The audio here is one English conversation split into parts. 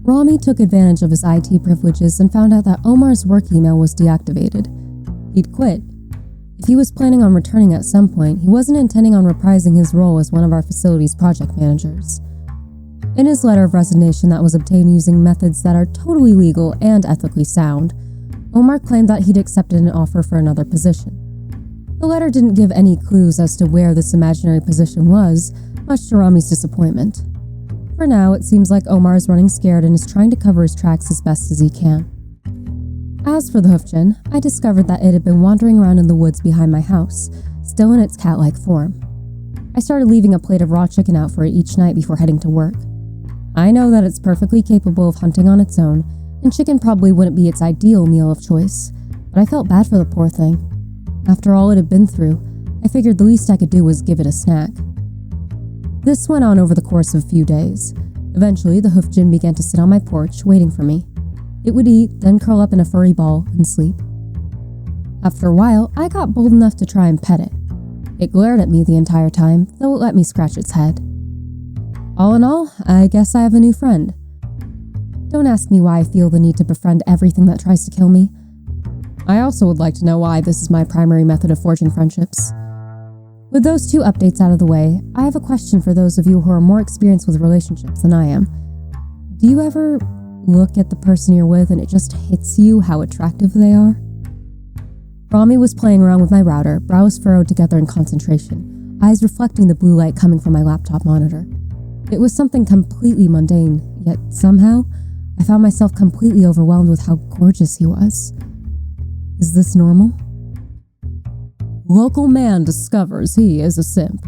Rami took advantage of his IT privileges and found out that Omar's work email was deactivated. He'd quit. If he was planning on returning at some point, he wasn't intending on reprising his role as one of our facility's project managers. In his letter of resignation that was obtained using methods that are totally legal and ethically sound, Omar claimed that he'd accepted an offer for another position. The letter didn't give any clues as to where this imaginary position was, much to Rami's disappointment. For now, it seems like Omar is running scared and is trying to cover his tracks as best as he can. As for the hoofdgen, I discovered that it had been wandering around in the woods behind my house, still in its cat-like form. I started leaving a plate of raw chicken out for it each night before heading to work. I know that it's perfectly capable of hunting on its own, and chicken probably wouldn't be its ideal meal of choice, but I felt bad for the poor thing. After all it had been through, I figured the least I could do was give it a snack. This went on over the course of a few days. Eventually, the hoofdgen began to sit on my porch, waiting for me. It would eat, then curl up in a furry ball and sleep. After a while, I got bold enough to try and pet it. It glared at me the entire time, though it let me scratch its head. All in all, I guess I have a new friend. Don't ask me why I feel the need to befriend everything that tries to kill me. I also would like to know why this is my primary method of forging friendships. With those two updates out of the way, I have a question for those of you who are more experienced with relationships than I am. Do you ever look at the person you're with and it just hits you how attractive they are? Rami was playing around with my router, brows furrowed together in concentration, eyes reflecting the blue light coming from my laptop monitor. It was something completely mundane, yet somehow, I found myself completely overwhelmed with how gorgeous he was. Is this normal? Local man discovers he is a simp.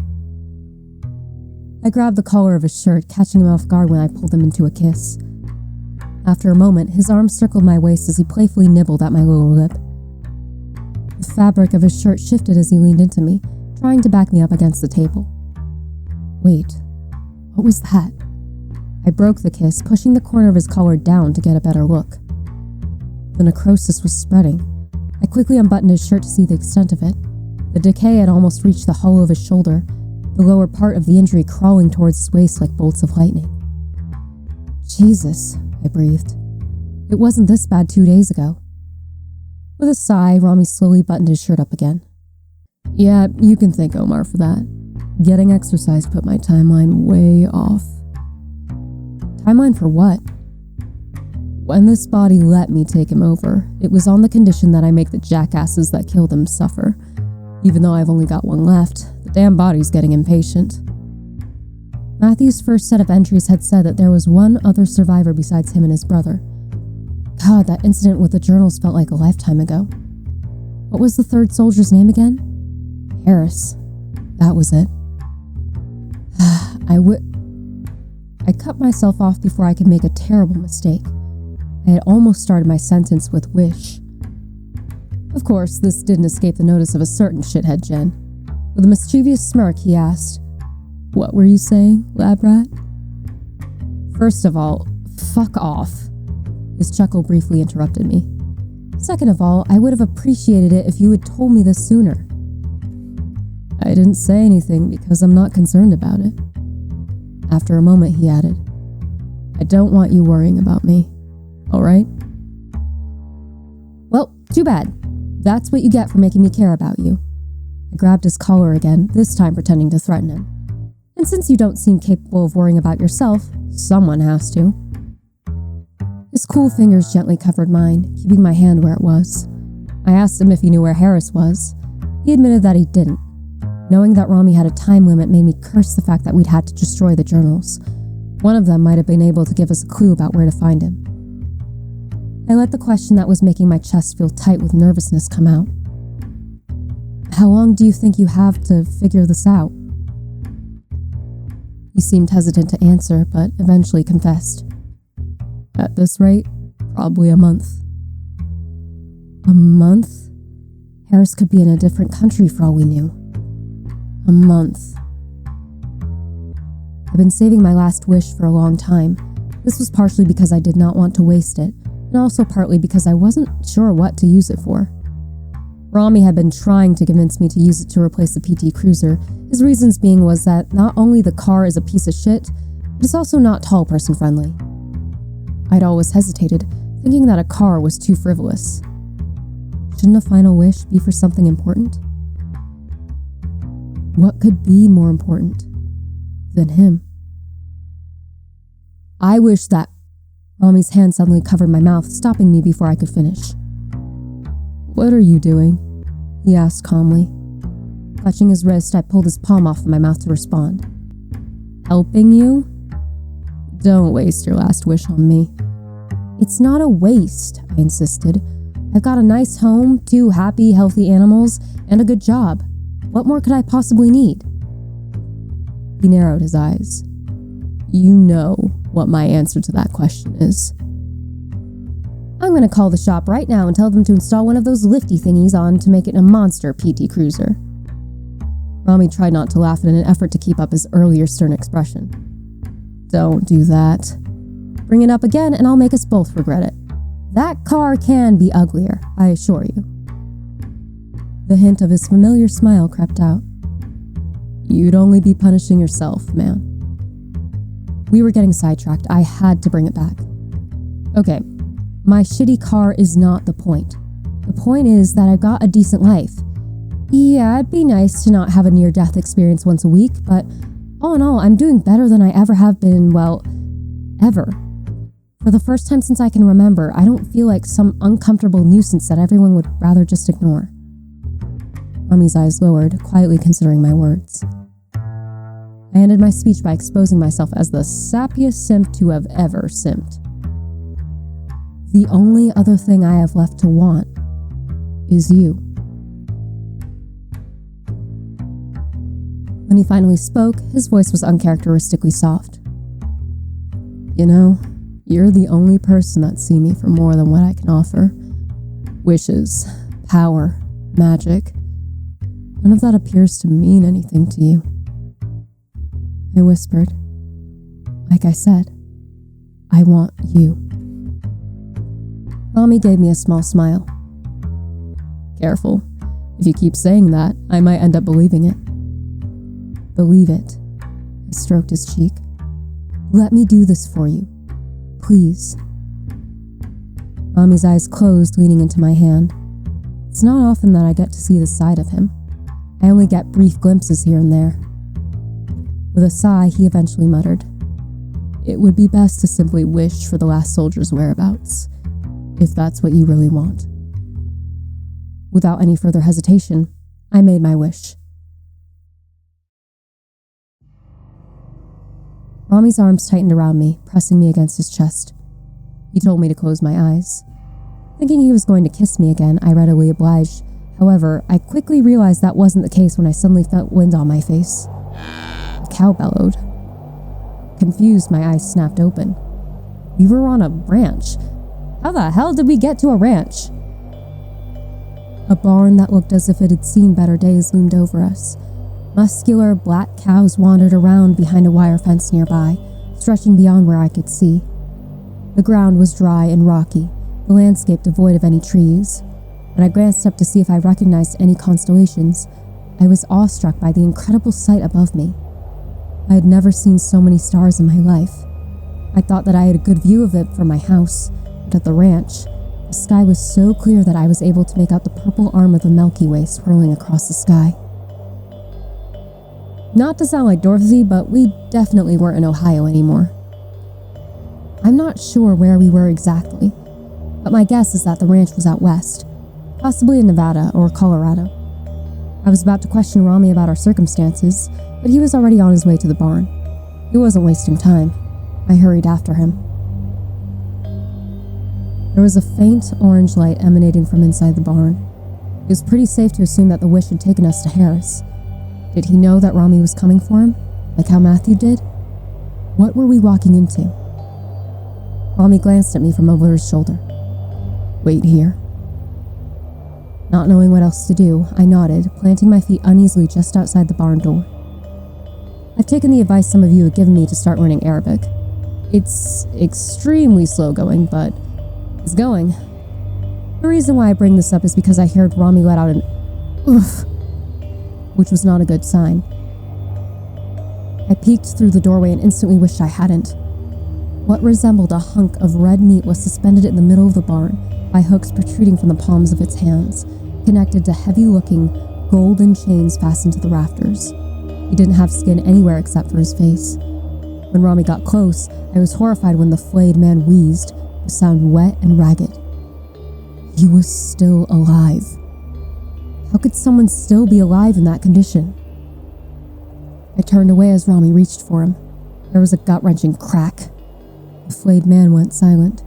I grabbed the collar of his shirt, catching him off guard when I pulled him into a kiss. After a moment, his arms circled my waist as he playfully nibbled at my lower lip. The fabric of his shirt shifted as he leaned into me, trying to back me up against the table. Wait, what was that? I broke the kiss, pushing the corner of his collar down to get a better look. The necrosis was spreading. I quickly unbuttoned his shirt to see the extent of it. The decay had almost reached the hollow of his shoulder, the lower part of the injury crawling towards his waist like bolts of lightning. Jesus, I breathed. It wasn't this bad 2 days ago. With a sigh, Rami slowly buttoned his shirt up again. Yeah, you can thank Omar for that. Getting exercise put my timeline way off. Timeline for what? When this body let me take him over, it was on the condition that I make the jackasses that killed him suffer. Even though I've only got one left, the damn body's getting impatient. Matthew's first set of entries had said that there was one other survivor besides him and his brother. God, that incident with the journals felt like a lifetime ago. What was the third soldier's name again? Harris. That was it. I cut myself off before I could make a terrible mistake. I had almost started my sentence with wish. Of course, this didn't escape the notice of a certain shithead Jen. With a mischievous smirk, he asked, "What were you saying, lab rat?" First of all, fuck off. His chuckle briefly interrupted me. Second of all, I would have appreciated it if you had told me this sooner. I didn't say anything because I'm not concerned about it. After a moment, he added, I don't want you worrying about me, all right? Well, too bad. That's what you get for making me care about you. I grabbed his collar again, this time pretending to threaten him. And since you don't seem capable of worrying about yourself, someone has to. His cool fingers gently covered mine, keeping my hand where it was. I asked him if he knew where Harris was. He admitted that he didn't. Knowing that Rami had a time limit made me curse the fact that we'd had to destroy the journals. One of them might have been able to give us a clue about where to find him. I let the question that was making my chest feel tight with nervousness come out. How long do you think you have to figure this out? He seemed hesitant to answer, but eventually confessed. At this rate, probably a month. A month? Harris could be in a different country for all we knew. A month. I've been saving my last wish for a long time. This was partially because I did not want to waste it, and also partly because I wasn't sure what to use it for. Rami had been trying to convince me to use it to replace the PT Cruiser, his reasons being was that not only the car is a piece of shit, but it's also not tall person friendly. I'd always hesitated, thinking that a car was too frivolous. Shouldn't a final wish be for something important? What could be more important than him? I wish that... Rami's hand suddenly covered my mouth, stopping me before I could finish. "What are you doing?" he asked calmly. Clutching his wrist, I pulled his palm off of my mouth to respond. "Helping you? Don't waste your last wish on me." "It's not a waste," I insisted. "I've got a nice home, 2 happy, healthy animals, and a good job. What more could I possibly need?" He narrowed his eyes. "You know what my answer to that question is." "I'm going to call the shop right now and tell them to install one of those lifty thingies on to make it a monster PT Cruiser." Rami tried not to laugh in an effort to keep up his earlier stern expression. "Don't do that. Bring it up again and I'll make us both regret it. That car can be uglier, I assure you." The hint of his familiar smile crept out. "You'd only be punishing yourself, man." We were getting sidetracked. I had to bring it back. "Okay, my shitty car is not the point. The point is that I've got a decent life. Yeah, it'd be nice to not have a near-death experience once a week, but all in all, I'm doing better than I ever have been, well, ever. For the first time since I can remember, I don't feel like some uncomfortable nuisance that everyone would rather just ignore." Rami's eyes lowered, quietly considering my words. I ended my speech by exposing myself as the sappiest simp to have ever simped. "The only other thing I have left to want is you." When he finally spoke, his voice was uncharacteristically soft. "You know, you're the only person that's seen me for more than what I can offer. Wishes, power, magic. None of that appears to mean anything to you." I whispered. "Like I said, I want you." Rami gave me a small smile. "Careful. If you keep saying that, I might end up believing it." "Believe it." I stroked his cheek. "Let me do this for you. Please." Rami's eyes closed, leaning into my hand. It's not often that I get to see this side of him. I only get brief glimpses here and there. With a sigh, he eventually muttered, "It would be best to simply wish for the last soldier's whereabouts, if that's what you really want." Without any further hesitation, I made my wish. Rami's arms tightened around me, pressing me against his chest. He told me to close my eyes. Thinking he was going to kiss me again, I readily obliged. However, I quickly realized that wasn't the case when I suddenly felt wind on my face. A cow bellowed. Confused, my eyes snapped open. We were on a ranch. How the hell did we get to a ranch? A barn that looked as if it had seen better days loomed over us. Muscular, black cows wandered around behind a wire fence nearby, stretching beyond where I could see. The ground was dry and rocky, the landscape devoid of any trees. When I glanced up to see if I recognized any constellations, I was awestruck by the incredible sight above me. I had never seen so many stars in my life. I thought that I had a good view of it from my house, but at the ranch, the sky was so clear that I was able to make out the purple arm of the Milky Way swirling across the sky. Not to sound like Dorothy, but we definitely weren't in Ohio anymore. I'm not sure where we were exactly, but my guess is that the ranch was out west, possibly in Nevada or Colorado. I was about to question Rami about our circumstances, but he was already on his way to the barn. He wasn't wasting time. I hurried after him. There was a faint orange light emanating from inside the barn. It was pretty safe to assume that the wish had taken us to Harris. Did he know that Rami was coming for him, like how Matthew did? What were we walking into? Rami glanced at me from over his shoulder. "Wait here." Not knowing what else to do, I nodded, planting my feet uneasily just outside the barn door. I've taken the advice some of you have given me to start learning Arabic. It's extremely slow going, but it's going. The reason why I bring this up is because I heard Rami let out an oof, which was not a good sign. I peeked through the doorway and instantly wished I hadn't. What resembled a hunk of red meat was suspended in the middle of the barn by hooks protruding from the palms of its hands, connected to heavy-looking, golden chains fastened to the rafters. He didn't have skin anywhere except for his face. When Rami got close, I was horrified when the flayed man wheezed, the sound wet and ragged. He was still alive. How could someone still be alive in that condition? I turned away as Rami reached for him. There was a gut-wrenching crack. The flayed man went silent.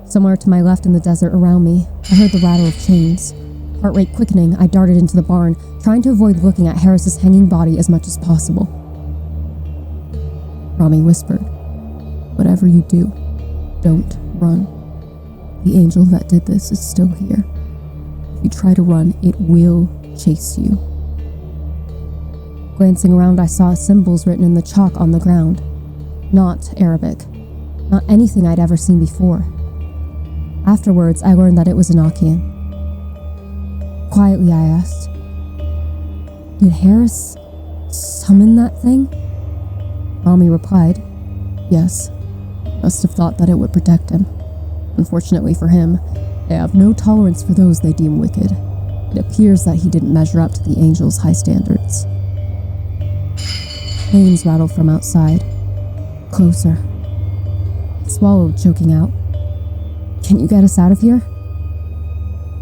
Somewhere to my left in the desert around me, I heard the rattle of chains. Heart rate quickening, I darted into the barn, trying to avoid looking at Harris's hanging body as much as possible. Rami whispered, "Whatever you do, don't run. The angel that did this is still here. If you try to run, it will chase you." Glancing around, I saw symbols written in the chalk on the ground. Not Arabic. Not anything I'd ever seen before. Afterwards, I learned that it was Enochian. Quietly, I asked, "Did Harris summon that thing?" Rami replied, "Yes. Must have thought that it would protect him. Unfortunately for him, they have no tolerance for those they deem wicked. It appears that he didn't measure up to the angel's high standards." Chains rattled from outside. Closer. I swallowed, choking out, "Can you get us out of here?"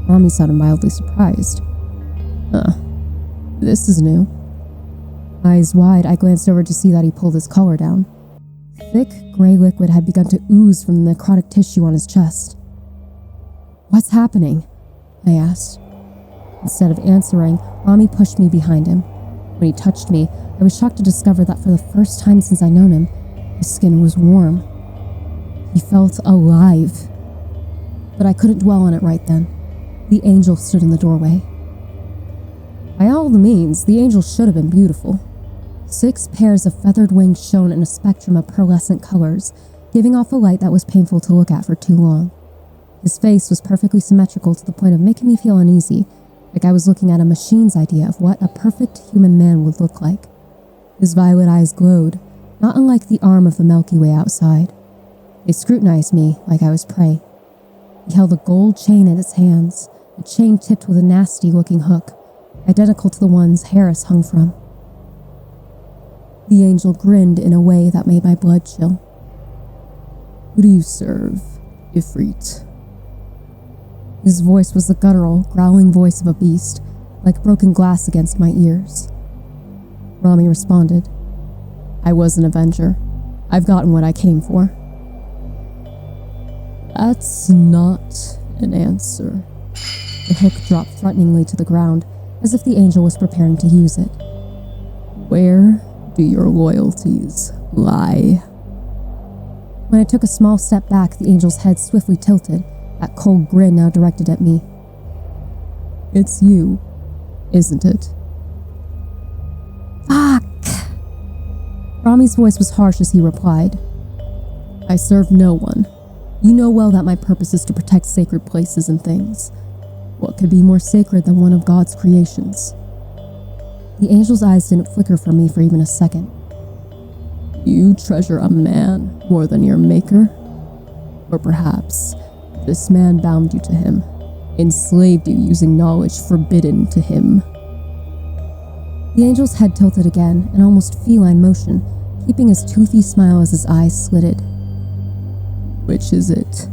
Rami sounded mildly surprised. This is new." Eyes wide, I glanced over to see that he pulled his collar down. Thick, gray liquid had begun to ooze from the necrotic tissue on his chest. "What's happening?" I asked. Instead of answering, Rami pushed me behind him. When he touched me, I was shocked to discover that for the first time since I'd known him, his skin was warm. He felt alive. But I couldn't dwell on it right then. The angel stood in the doorway. By all the means, the angel should have been beautiful. 6 pairs of feathered wings shone in a spectrum of pearlescent colors, giving off a light that was painful to look at for too long. His face was perfectly symmetrical to the point of making me feel uneasy, like I was looking at a machine's idea of what a perfect human man would look like. His violet eyes glowed, not unlike the arm of the Milky Way outside. They scrutinized me like I was prey. He held a gold chain in his hands, a chain tipped with a nasty-looking hook, identical to the ones Harris hung from. The angel grinned in a way that made my blood chill. "Who do you serve, Ifrit?" His voice was the guttural, growling voice of a beast, like broken glass against my ears. Rami responded, "I was an Avenger. I've gotten what I came for." "That's not an answer." The hook dropped threateningly to the ground, as if the angel was preparing to use it. "Where do your loyalties lie?" When I took a small step back, the angel's head swiftly tilted, that cold grin now directed at me. "It's you, isn't it?" "Fuck!" Rami's voice was harsh as he replied, "I serve no one. You know well that my purpose is to protect sacred places and things. What could be more sacred than one of God's creations?" The angel's eyes didn't flicker from me for even a second. "You treasure a man more than your maker? Or perhaps this man bound you to him, enslaved you using knowledge forbidden to him?" The angel's head tilted again, an almost feline motion, keeping his toothy smile as his eyes slitted. "Which is it?"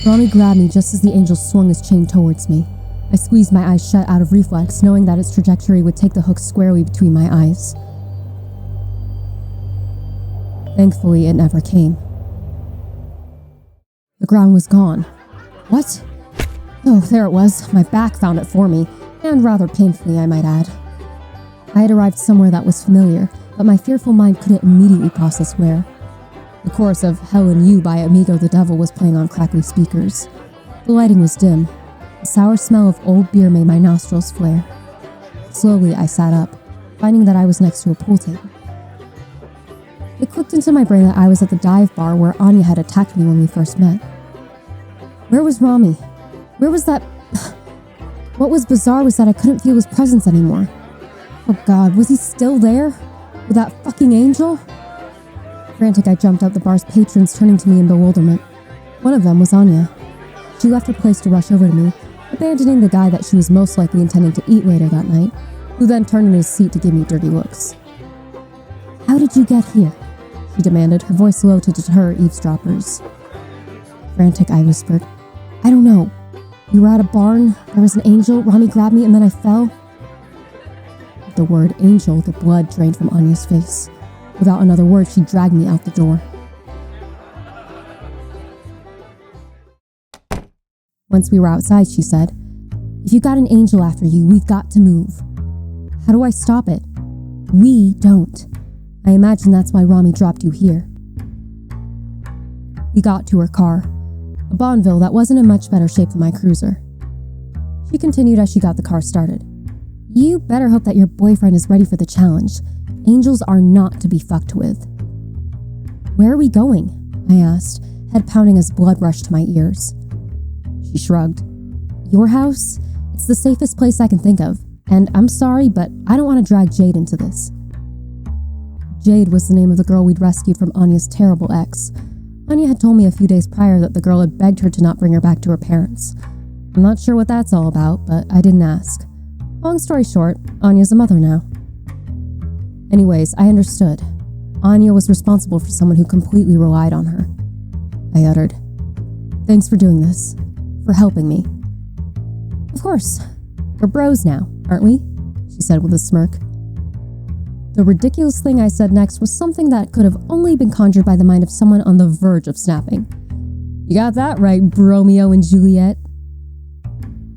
Rami grabbed me just as the angel swung his chain towards me. I squeezed my eyes shut out of reflex, knowing that its trajectory would take the hook squarely between my eyes. Thankfully, it never came. The ground was gone. What? Oh, there it was. My back found it for me, and rather painfully, I might add. I had arrived somewhere that was familiar, but my fearful mind couldn't immediately process where. The chorus of Hell and You by Amigo the Devil was playing on crackly speakers. The lighting was dim. The sour smell of old beer made my nostrils flare. Slowly, I sat up, finding that I was next to a pool table. It clicked into my brain that I was at the dive bar where Anya had attacked me when we first met. Where was Rami? Where was that? What was bizarre was that I couldn't feel his presence anymore. Oh God, was he still there? With that fucking angel? Frantic, I jumped out the bar's patrons, turning to me in bewilderment. One of them was Anya. She left her place to rush over to me, abandoning the guy that she was most likely intending to eat later that night, who then turned in his seat to give me dirty looks. "How did you get here?" she demanded, her voice low to deter eavesdroppers. Frantic, I whispered. "I don't know. We were at a barn, there was an angel, Rami grabbed me, and then I fell." At the word angel, the blood drained from Anya's face. Without another word, she dragged me out the door. Once we were outside, she said, "If you got an angel after you, we've got to move." "How do I stop it?" "We don't. I imagine that's why Rami dropped you here." We got to her car, a Bonneville that wasn't in much better shape than my cruiser. She continued as she got the car started. "You better hope that your boyfriend is ready for the challenge. Angels are not to be fucked with." "Where are we going?" I asked, head pounding as blood rushed to my ears. She shrugged. "Your house? It's the safest place I can think of. And I'm sorry, but I don't want to drag Jade into this." Jade was the name of the girl we'd rescued from Anya's terrible ex. Anya had told me a few days prior that the girl had begged her to not bring her back to her parents. I'm not sure what that's all about, but I didn't ask. Long story short, Anya's a mother now. Anyways, I understood. Anya was responsible for someone who completely relied on her. I uttered, "Thanks for doing this. For helping me." "Of course. We're bros now, aren't we?" she said with a smirk. The ridiculous thing I said next was something that could have only been conjured by the mind of someone on the verge of snapping. "You got that right, Bromeo and Juliet."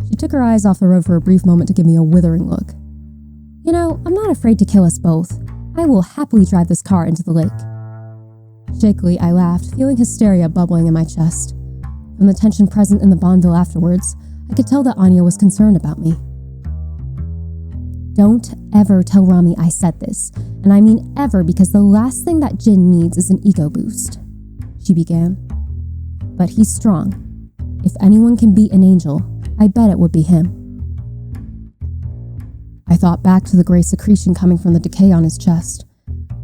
She took her eyes off the road for a brief moment to give me a withering look. "You know, I'm not afraid to kill us both. I will happily drive this car into the lake." Shakily, I laughed, feeling hysteria bubbling in my chest. From the tension present in the Bonneville afterwards, I could tell that Anya was concerned about me. "Don't ever tell Rami I said this, and I mean ever, because the last thing that Jin needs is an ego boost," she began. "But he's strong. If anyone can beat an angel, I bet it would be him." I thought back to the gray secretion coming from the decay on his chest.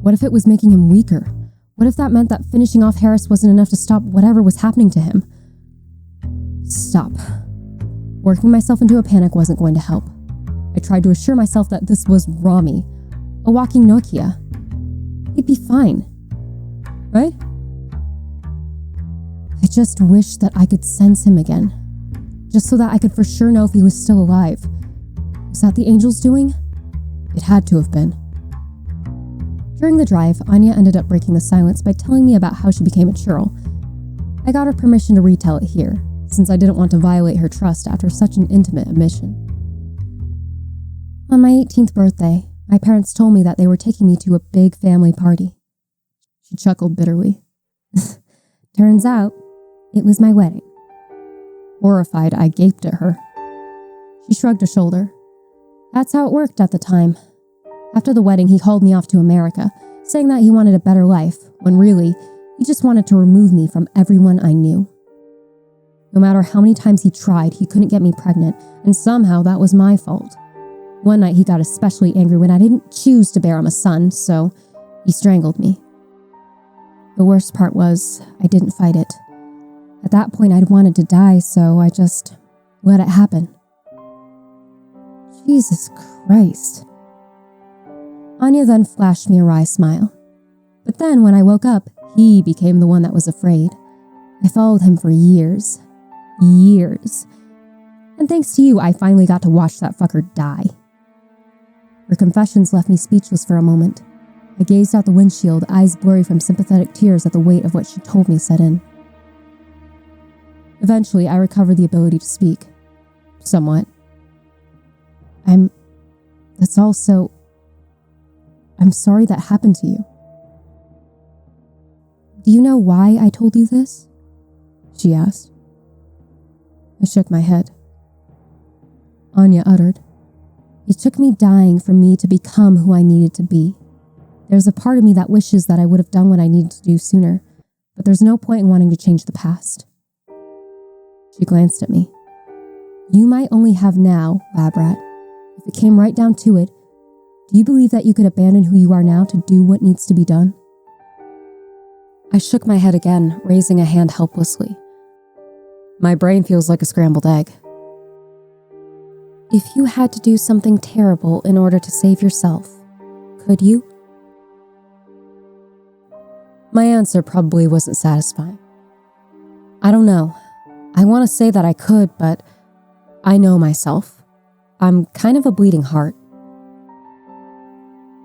What if it was making him weaker? What if that meant that finishing off Harris wasn't enough to stop whatever was happening to him? Stop. Working myself into a panic wasn't going to help. I tried to assure myself that this was Rami, a walking Nokia. He'd be fine, right? I just wished that I could sense him again, just so that I could for sure know if he was still alive. Was that the angels doing? It had to have been. During the drive, Anya ended up breaking the silence by telling me about how she became a churl. I got her permission to retell it here, since I didn't want to violate her trust after such an intimate admission. On my 18th birthday, my parents told me that they were taking me to a big family party. She chuckled bitterly. Turns out, it was my wedding. Horrified, I gaped at her. She shrugged a shoulder. That's how it worked at the time. After the wedding, he hauled me off to America, saying that he wanted a better life, when really, he just wanted to remove me from everyone I knew. No matter how many times he tried, he couldn't get me pregnant, and somehow that was my fault. One night he got especially angry when I didn't choose to bear him a son, so he strangled me. The worst part was, I didn't fight it. At that point, I'd wanted to die, so I just let it happen. Jesus Christ. Anya then flashed me a wry smile. But then, when I woke up, he became the one that was afraid. I followed him for years. Years. And thanks to you, I finally got to watch that fucker die. Her confessions left me speechless for a moment. I gazed out the windshield, eyes blurry from sympathetic tears at the weight of what she told me set in. Eventually, I recovered the ability to speak. Somewhat. I'm sorry that happened to you. Do you know why I told you this? She asked. I shook my head. Anya uttered, It took me dying for me to become who I needed to be. There's a part of me that wishes that I would have done what I needed to do sooner, but there's no point in wanting to change the past. She glanced at me. You might only have now, lab rat. If it came right down to it, do you believe that you could abandon who you are now to do what needs to be done? I shook my head again, raising a hand helplessly. My brain feels like a scrambled egg. If you had to do something terrible in order to save yourself, could you? My answer probably wasn't satisfying. I don't know. I want to say that I could, but I know myself. I'm kind of a bleeding heart.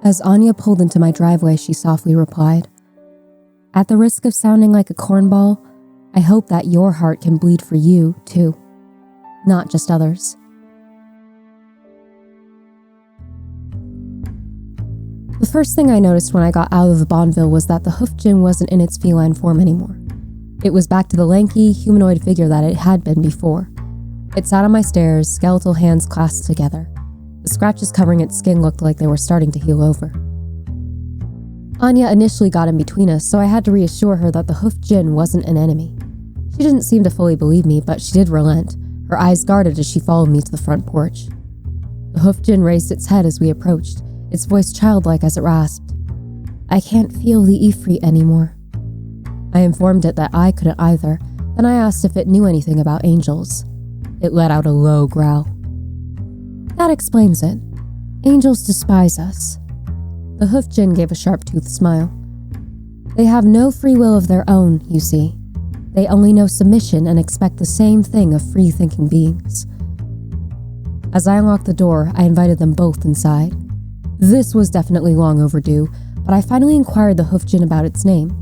As Anya pulled into my driveway, she softly replied, "At the risk of sounding like a cornball, I hope that your heart can bleed for you, too. Not just others." The first thing I noticed when I got out of the Bonneville was that the hoof gin wasn't in its feline form anymore. It was back to the lanky, humanoid figure that it had been before. It sat on my stairs, skeletal hands clasped together. The scratches covering its skin looked like they were starting to heal over. Anya initially got in between us, so I had to reassure her that the hoof gin wasn't an enemy. She didn't seem to fully believe me, but she did relent, her eyes guarded as she followed me to the front porch. The hoof gin raised its head as we approached, its voice childlike as it rasped, "I can't feel the Ifrit anymore." I informed it that I couldn't either, then I asked if it knew anything about angels. It let out a low growl. "That explains it. Angels despise us." The hoof gin gave a sharp-toothed smile. "They have no free will of their own, you see. They only know submission and expect the same thing of free-thinking beings." As I unlocked the door, I invited them both inside. This was definitely long overdue, but I finally inquired the hoof gin about its name.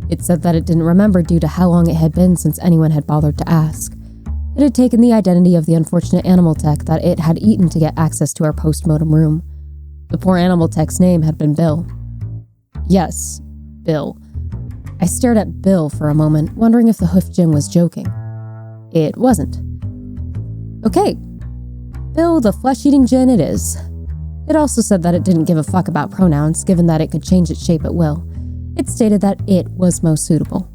It said that it didn't remember due to how long it had been since anyone had bothered to ask. It had taken the identity of the unfortunate animal tech that it had eaten to get access to our post-mortem room. The poor animal tech's name had been Bill. Yes, Bill. I stared at Bill for a moment, wondering if the hoof gin was joking. It wasn't. "Okay, Bill the flesh-eating gin it is." It also said that it didn't give a fuck about pronouns, given that it could change its shape at will. It stated that it was most suitable.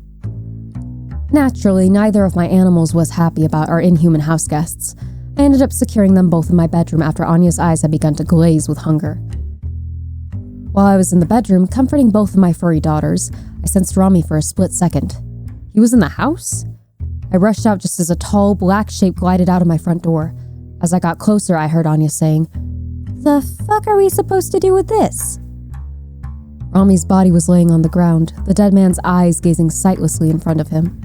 Naturally, neither of my animals was happy about our inhuman house guests. I ended up securing them both in my bedroom after Anya's eyes had begun to glaze with hunger. While I was in the bedroom, comforting both of my furry daughters, I sensed Rami for a split second. He was in the house? I rushed out just as a tall, black shape glided out of my front door. As I got closer, I heard Anya saying, "The fuck are we supposed to do with this?" Rami's body was laying on the ground, the dead man's eyes gazing sightlessly in front of him.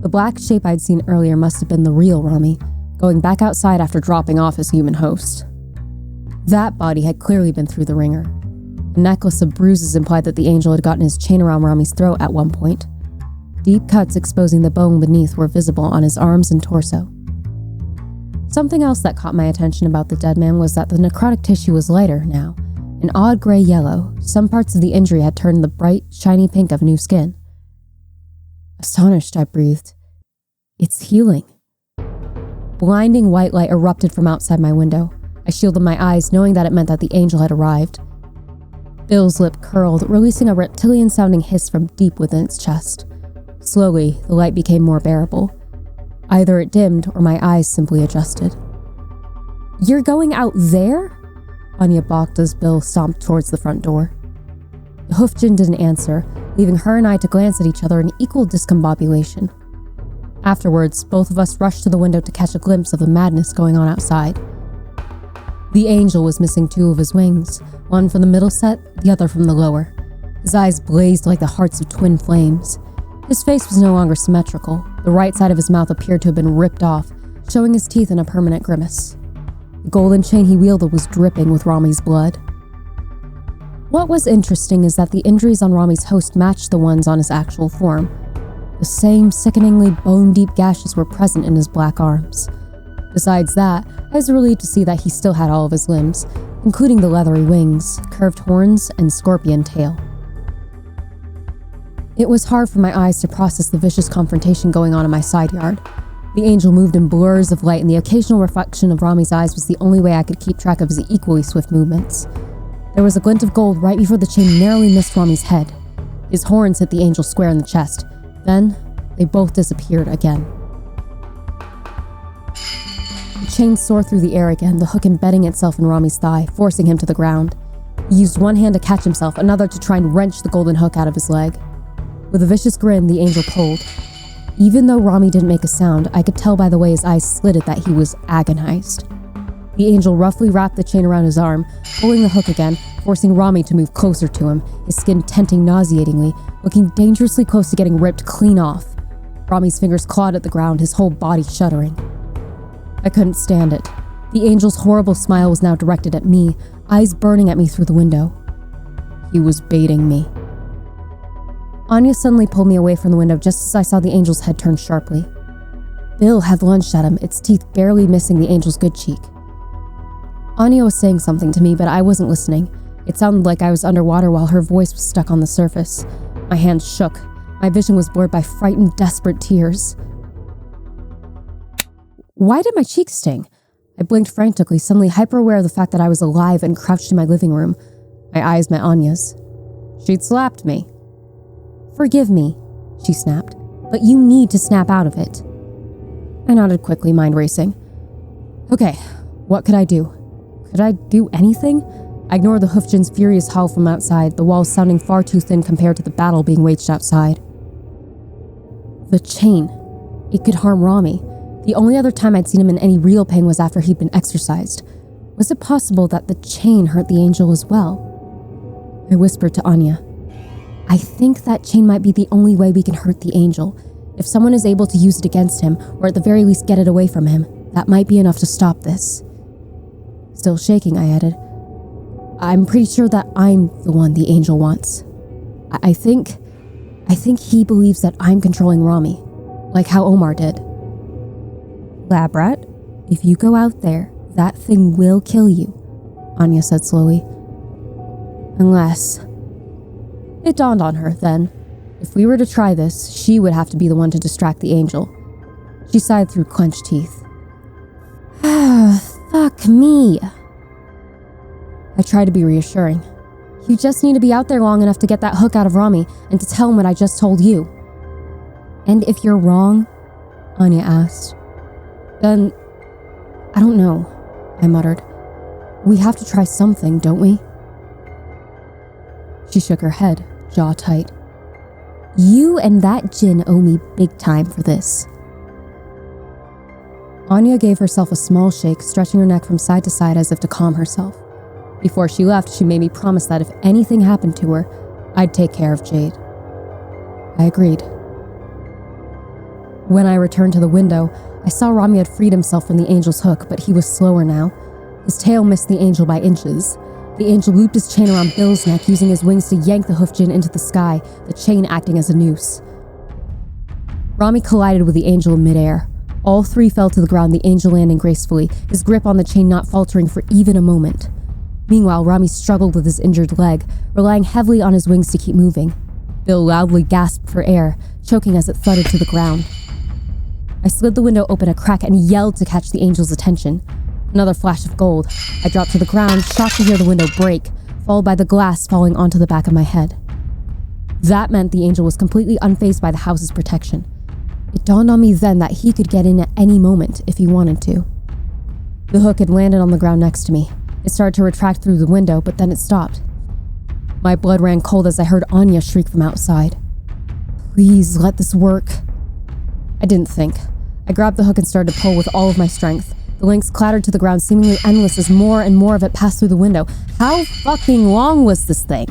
The black shape I'd seen earlier must have been the real Rami, going back outside after dropping off his human host. That body had clearly been through the ringer. A necklace of bruises implied that the angel had gotten his chain around Rami's throat at one point. Deep cuts exposing the bone beneath were visible on his arms and torso. Something else that caught my attention about the dead man was that the necrotic tissue was lighter now, an odd gray yellow. Some parts of the injury had turned the bright, shiny pink of new skin. Astonished, I breathed. "It's healing." Blinding white light erupted from outside my window. I shielded my eyes, knowing that it meant that the angel had arrived. Bill's lip curled, releasing a reptilian-sounding hiss from deep within its chest. Slowly, the light became more bearable. Either it dimmed or my eyes simply adjusted. "You're going out there?" Anya balked as Bill stomped towards the front door. The hoof gin didn't answer, leaving her and I to glance at each other in equal discombobulation. Afterwards, both of us rushed to the window to catch a glimpse of the madness going on outside. The angel was missing two of his wings, one from the middle set, the other from the lower. His eyes blazed like the hearts of twin flames. His face was no longer symmetrical. The right side of his mouth appeared to have been ripped off, showing his teeth in a permanent grimace. The golden chain he wielded was dripping with Rami's blood. What was interesting is that the injuries on Rami's host matched the ones on his actual form. The same sickeningly bone-deep gashes were present in his black arms. Besides that, I was relieved to see that he still had all of his limbs, including the leathery wings, curved horns, and scorpion tail. It was hard for my eyes to process the vicious confrontation going on in my side yard. The angel moved in blurs of light, and the occasional reflection of Rami's eyes was the only way I could keep track of his equally swift movements. There was a glint of gold right before the chain narrowly missed Rami's head. His horns hit the angel square in the chest. Then, they both disappeared again. The chain soared through the air again, the hook embedding itself in Rami's thigh, forcing him to the ground. He used one hand to catch himself, another to try and wrench the golden hook out of his leg. With a vicious grin, the angel pulled. Even though Rami didn't make a sound, I could tell by the way his eyes slitted that he was agonized. The angel roughly wrapped the chain around his arm, pulling the hook again, forcing Rami to move closer to him, his skin tenting nauseatingly, looking dangerously close to getting ripped clean off. Rami's fingers clawed at the ground, his whole body shuddering. I couldn't stand it. The angel's horrible smile was now directed at me, eyes burning at me through the window. He was baiting me. Anya suddenly pulled me away from the window just as I saw the angel's head turn sharply. Bill had lunged at him, its teeth barely missing the angel's good cheek. Anya was saying something to me, but I wasn't listening. It sounded like I was underwater while her voice was stuck on the surface. My hands shook. My vision was blurred by frightened, desperate tears. Why did my cheeks sting? I blinked frantically, suddenly hyper-aware of the fact that I was alive and crouched in my living room. My eyes met Anya's. She'd slapped me. Forgive me, she snapped, but you need to snap out of it. I nodded quickly, mind racing. Okay, what could I do? Could I do anything? I ignored the hoofgin's furious howl from outside, the walls sounding far too thin compared to the battle being waged outside. The chain. It could harm Rami. The only other time I'd seen him in any real pain was after he'd been exorcised. Was it possible that the chain hurt the angel as well? I whispered to Anya. I think that chain might be the only way we can hurt the angel. If someone is able to use it against him, or at the very least get it away from him, that might be enough to stop this. Still shaking, I added. I'm pretty sure that I'm the one the angel wants. I think he believes that I'm controlling Rami, like how Omar did. Lab rat, if you go out there, that thing will kill you, Anya said slowly. Unless... It dawned on her, then. If we were to try this, she would have to be the one to distract the angel. She sighed through clenched teeth. Fuck me. I tried to be reassuring. You just need to be out there long enough to get that hook out of Rami and to tell him what I just told you. And if you're wrong, Anya asked, then I don't know, I muttered. We have to try something, don't we? She shook her head, jaw tight. You and that djinn owe me big time for this. Anya gave herself a small shake, stretching her neck from side to side as if to calm herself. Before she left, she made me promise that if anything happened to her, I'd take care of Jade. I agreed. When I returned to the window, I saw Rami had freed himself from the angel's hook, but he was slower now. His tail missed the angel by inches. The angel looped his chain around Bill's neck, using his wings to yank the hoofdjinn into the sky, the chain acting as a noose. Rami collided with the angel in midair. All three fell to the ground, the angel landing gracefully, his grip on the chain not faltering for even a moment. Meanwhile, Rami struggled with his injured leg, relying heavily on his wings to keep moving. Bill loudly gasped for air, choking as it thudded to the ground. I slid the window open a crack and yelled to catch the angel's attention. Another flash of gold. I dropped to the ground, shocked to hear the window break, followed by the glass falling onto the back of my head. That meant the angel was completely unfazed by the house's protection. It dawned on me then that he could get in at any moment if he wanted to. The hook had landed on the ground next to me. It started to retract through the window, but then it stopped. My blood ran cold as I heard Anya shriek from outside. Please let this work. I didn't think. I grabbed the hook and started to pull with all of my strength. The links clattered to the ground, seemingly endless as more and more of it passed through the window. How fucking long was this thing?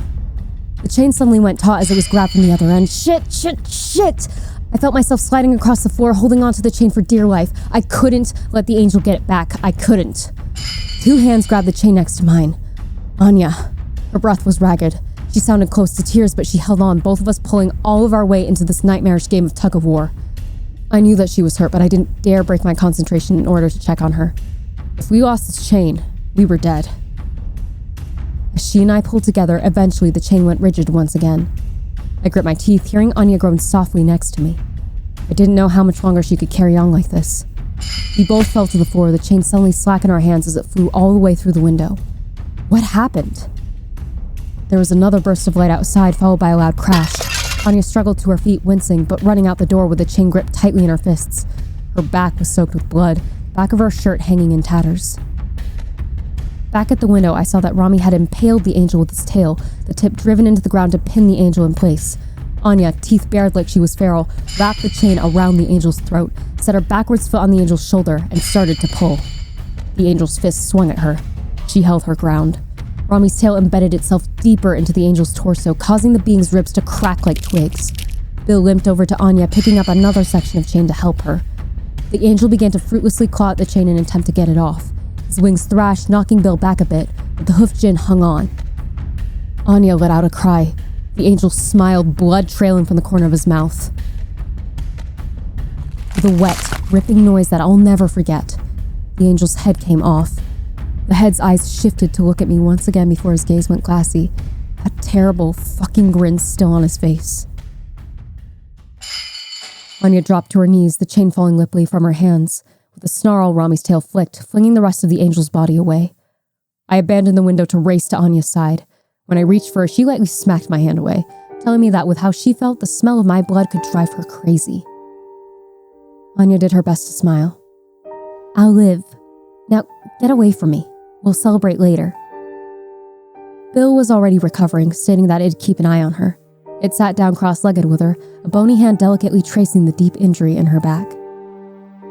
The chain suddenly went taut as it was grabbed from the other end. Shit! I felt myself sliding across the floor, holding onto the chain for dear life. I couldn't let the angel get it back. I couldn't. Two hands grabbed the chain next to mine. Anya. Her breath was ragged. She sounded close to tears, but she held on, both of us pulling all of our weight into this nightmarish game of tug-of-war. I knew that she was hurt, but I didn't dare break my concentration in order to check on her. If we lost this chain, we were dead. As she and I pulled together, eventually the chain went rigid once again. I grit my teeth, hearing Anya groan softly next to me. I didn't know how much longer she could carry on like this. We both fell to the floor, the chain suddenly slack in our hands as it flew all the way through the window. What happened? There was another burst of light outside, followed by a loud crash. Anya struggled to her feet, wincing, but running out the door with the chain gripped tightly in her fists. Her back was soaked with blood, back of her shirt hanging in tatters. Back at the window, I saw that Rami had impaled the angel with his tail, the tip driven into the ground to pin the angel in place. Anya, teeth bared like she was feral, wrapped the chain around the angel's throat, set her backwards foot on the angel's shoulder, and started to pull. The angel's fist swung at her. She held her ground. Rami's tail embedded itself deeper into the angel's torso, causing the being's ribs to crack like twigs. Bill limped over to Anya, picking up another section of chain to help her. The angel began to fruitlessly claw at the chain in an attempt to get it off. His wings thrashed, knocking Bill back a bit, but the hoof Jinn hung on. Anya let out a cry. The angel smiled, blood trailing from the corner of his mouth. With a wet, ripping noise that I'll never forget, the angel's head came off. The head's eyes shifted to look at me once again before his gaze went glassy, a terrible fucking grin still on his face. Anya dropped to her knees, the chain falling limply from her hands. With a snarl, Rami's tail flicked, flinging the rest of the angel's body away. I abandoned the window to race to Anya's side. When I reached for her, she lightly smacked my hand away, telling me that with how she felt, the smell of my blood could drive her crazy. Anya did her best to smile. "I'll live. Now, get away from me. We'll celebrate later." Bill was already recovering, stating that it'd keep an eye on her. It sat down cross-legged with her, a bony hand delicately tracing the deep injury in her back.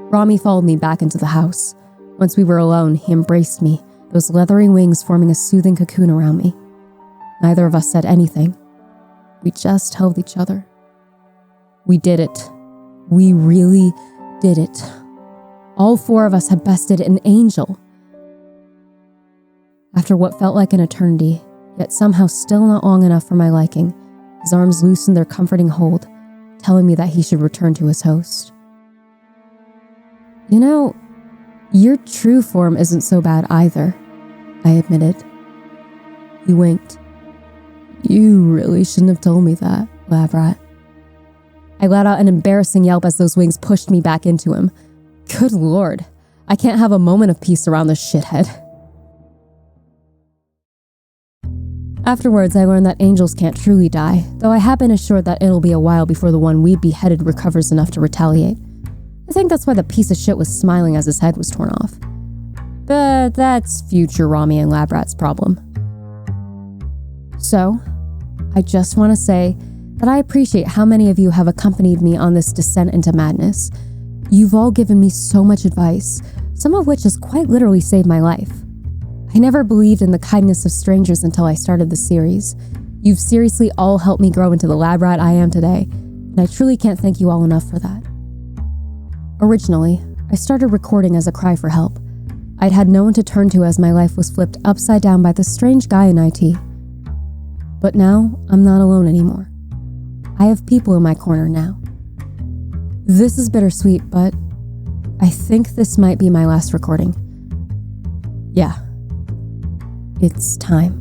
Rami followed me back into the house. Once we were alone, he embraced me, those leathery wings forming a soothing cocoon around me. Neither of us said anything. We just held each other. We did it. We really did it. All four of us had bested an angel. After what felt like an eternity, yet somehow still not long enough for my liking, his arms loosened their comforting hold, telling me that he should return to his host. "You know, your true form isn't so bad either," I admitted. He winked. "You really shouldn't have told me that, lab rat." I let out an embarrassing yelp as those wings pushed me back into him. Good lord, I can't have a moment of peace around this shithead. Afterwards, I learned that angels can't truly die, though I have been assured that it'll be a while before the one we beheaded recovers enough to retaliate. I think that's why the piece of shit was smiling as his head was torn off. But that's future Rami and Labrat's problem. So, I just want to say that I appreciate how many of you have accompanied me on this descent into madness. You've all given me so much advice, some of which has quite literally saved my life. I never believed in the kindness of strangers until I started the series. You've seriously all helped me grow into the lab rat I am today, and I truly can't thank you all enough for that. Originally, I started recording as a cry for help. I'd had no one to turn to as my life was flipped upside down by this strange guy in IT. But now, I'm not alone anymore. I have people in my corner now. This is bittersweet, but I think this might be my last recording. Yeah. It's time.